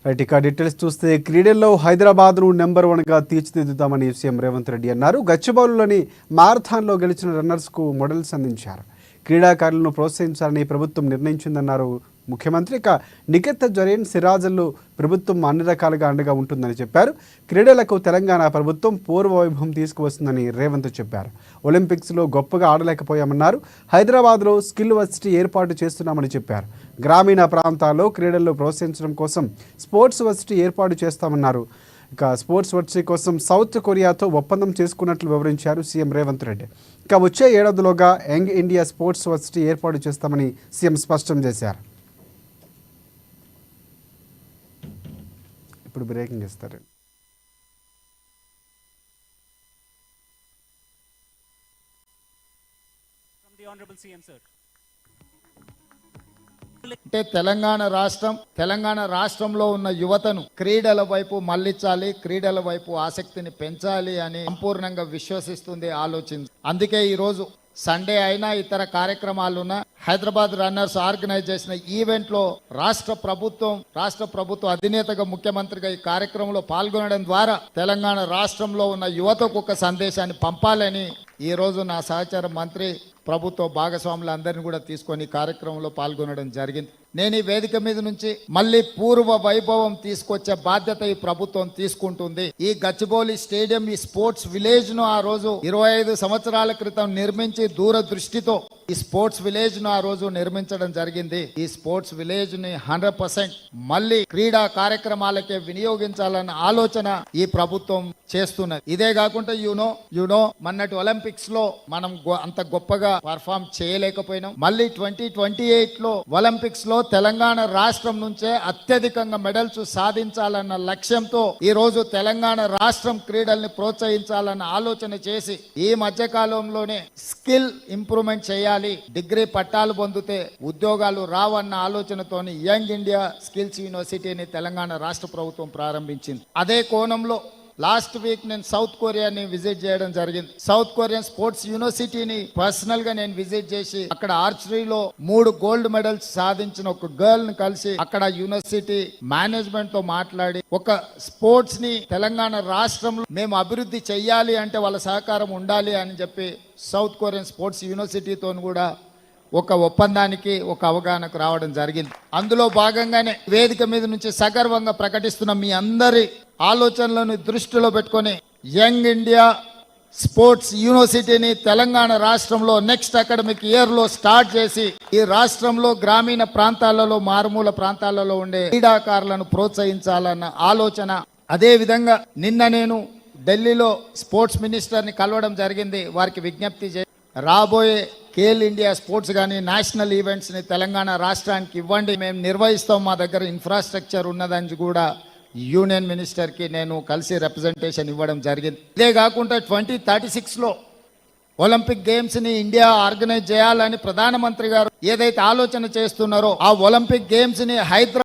Right, ఇక details చూస్తే క్రీడల్లో హైదరాబాద్ను నెంబర్ 1గా తీర్చిదిద్దుతామని సీఎం రేవంత్ రెడ్డి అన్నారు. గచ్చిబౌలిలోని మారథాన్లో గెలిచిన రన్నర్స్కు మెడల్స్ అందించారు. క్రీడాకారులను ప్రోత్సహించాలని ప్రభుత్వం నిర్ణయించిందన్నారు ముఖ్యమంత్రి. ఇక నిఖత్ జరీన్, సిరాజులు ప్రభుత్వం అన్ని రకాలుగా అండగా ఉంటుందని చెప్పారు. క్రీడలకు తెలంగాణ ప్రభుత్వం పూర్వ వైభవం తీసుకువస్తుందని రేవంత్ చెప్పారు. ఒలింపిక్స్లో గొప్పగా ఆడలేకపోయామన్నారు. హైదరాబాద్లో స్కిల్ వర్సిటీ ఏర్పాటు చేస్తున్నామని చెప్పారు. గ్రామీణ ప్రాంతాల్లో క్రీడల్లో ప్రోత్సహించడం కోసం స్పోర్ట్స్ వర్సిటీ ఏర్పాటు చేస్తామన్నారు. ఇక స్పోర్ట్స్ వర్సిటీ కోసం సౌత్ కొరియాతో ఒప్పందం చేసుకున్నట్లు వివరించారు సీఎం రేవంత్ రెడ్డి. ఇక వచ్చే ఏడాదిలోగా యంగ్ ఇండియా స్పోర్ట్స్ వర్సిటీ ఏర్పాటు చేస్తామని సీఎం స్పష్టం చేశారు. ఇప్పుడు బ్రేకింగ్ ఇస్తారు. అంటే తెలంగాణ రాష్ట్రంలో ఉన్న యువతను క్రీడల వైపు మళ్లించాలి, క్రీడల వైపు ఆసక్తిని పెంచాలి అని సంపూర్ణంగా విశ్వసిస్తుంది, ఆలోచించి అందుకే ఈరోజు సండే అయినా ఇతర కార్యక్రమాలున్న హైదరాబాద్ రన్నర్స్ ఆర్గనైజ్ చేసిన ఈవెంట్ లో రాష్ట్ర ప్రభుత్వ అధినేతగా ముఖ్యమంత్రిగా ఈ కార్యక్రమంలో పాల్గొనడం ద్వారా తెలంగాణ రాష్ట్రంలో ఉన్న యువతకు ఒక సందేశాన్ని పంపాలని ఈ రోజు నా సహచార మంత్రి ప్రభుత్వ భాగస్వాములందరినీ కూడా తీసుకొని కార్యక్రమంలో పాల్గొనడం జరిగింది. నేను ఈ వేదిక మీద నుంచి మళ్ళీ పూర్వ వైభవం తీసుకొచ్చే బాధ్యత ఈ ప్రభుత్వం తీసుకుంటుంది. ఈ గచ్చిబౌలి స్టేడియం, ఈ స్పోర్ట్స్ విలేజ్ ను ఆ రోజు 25 సంవత్సరాల క్రితం నిర్మించి దూరదృష్టితో ఈ స్పోర్ట్స్ విలేజ్ ను ఆ రోజు నిర్మించడం జరిగింది. ఈ స్పోర్ట్స్ విలేజ్ ని 100% మళ్ళీ క్రీడా కార్యక్రమాలకే వినియోగించాలన్న ఆలోచన ఈ ప్రభుత్వం చేస్తున్నది. ఇదే కాకుండా యూనో మొన్నటి ఒలింపిక్స్ లో మనం అంత గొప్పగా పర్ఫామ్ చేయలేకపోయినాం. మళ్ళీ 2028 లో ఒలింపిక్స్ లో తెలంగాణ రాష్ట్రం నుంచే అత్యధికంగా మెడల్స్ సాధించాలన్న లక్ష్యంతో ఈ రోజు తెలంగాణ రాష్ట్రం క్రీడల్ని ప్రోత్సహించాలన్న ఆలోచన చేసి ఈ మధ్య కాలంలోనే స్కిల్ ఇంప్రూవ్మెంట్ చేయాలి, డిగ్రీ పట్టాలు పొందితే ఉద్యోగాలు రావన్న ఆలోచనతోని యంగ్ ఇండియా స్కిల్స్ యూనివర్సిటీని తెలంగాణ రాష్ట్ర ప్రభుత్వం ప్రారంభించింది. అదే కోణంలో లాస్ట్ వీక్ నేను సౌత్ కొరియాని విజిట్ చేయడం జరిగింది. సౌత్ కొరియన్ స్పోర్ట్స్ యూనివర్సిటీని పర్సనల్ గా నేను విజిట్ చేసి అక్కడ ఆర్చరీలో 3 గోల్డ్ మెడల్స్ సాధించిన ఒక గర్ల్ ని కలిసి అక్కడ యూనివర్సిటీ మేనేజ్మెంట్ తో మాట్లాడి ఒక స్పోర్ట్స్ ని తెలంగాణ రాష్ట్రంలో మేము అభివృద్ధి చెయ్యాలి అంటే వాళ్ళ సహకారం ఉండాలి అని చెప్పి సౌత్ కొరియన్ స్పోర్ట్స్ యూనివర్సిటీతో కూడా ఒక ఒప్పందానికి ఒక అవగాహనకు రావడం జరిగింది. అందులో భాగంగానే వేదిక మీద నుంచి సగర్వంగా ప్రకటిస్తున్న మీ అందరి ఆలోచనలను దృష్టిలో పెట్టుకొని యంగ్ ఇండియా స్పోర్ట్స్ యూనివర్సిటీని తెలంగాణ రాష్ట్రంలో నెక్స్ట్ అకాడమిక్ ఇయర్ లో స్టార్ట్ చేసి ఈ రాష్ట్రంలో గ్రామీణ ప్రాంతాలలో, మారుమూల ప్రాంతాలలో ఉండే క్రీడాకారులను ప్రోత్సహించాలన్న ఆలోచన. అదే విధంగా నిన్న నేను ఢిల్లీలో స్పోర్ట్స్ మినిస్టర్ని కలవడం జరిగింది. వారికి విజ్ఞప్తి చేసి రాబోయే ఖేల్ ఇండియా స్పోర్ట్స్ కానీ నేషనల్ ఈవెంట్స్ ని తెలంగాణ రాష్ట్రానికి ఇవ్వండి, మేము నిర్వహిస్తాం, మా దగ్గర ఇన్ఫ్రాస్ట్రక్చర్ ఉన్నదని కూడా యూనియన్ మినిస్టర్ కి నేను కలిసి రిప్రజెంటేషన్ ఇవ్వడం జరిగింది. ఇదే కాకుండా 2036 లో ఒలింపిక్ గేమ్స్ ని ఇండియా ఆర్గనైజ్ చేయాలని ప్రధానమంత్రి గారు ఏదైతే ఆలోచన చేస్తున్నారో ఆ ఒలింపిక్ గేమ్స్ ని హైదరాబాద్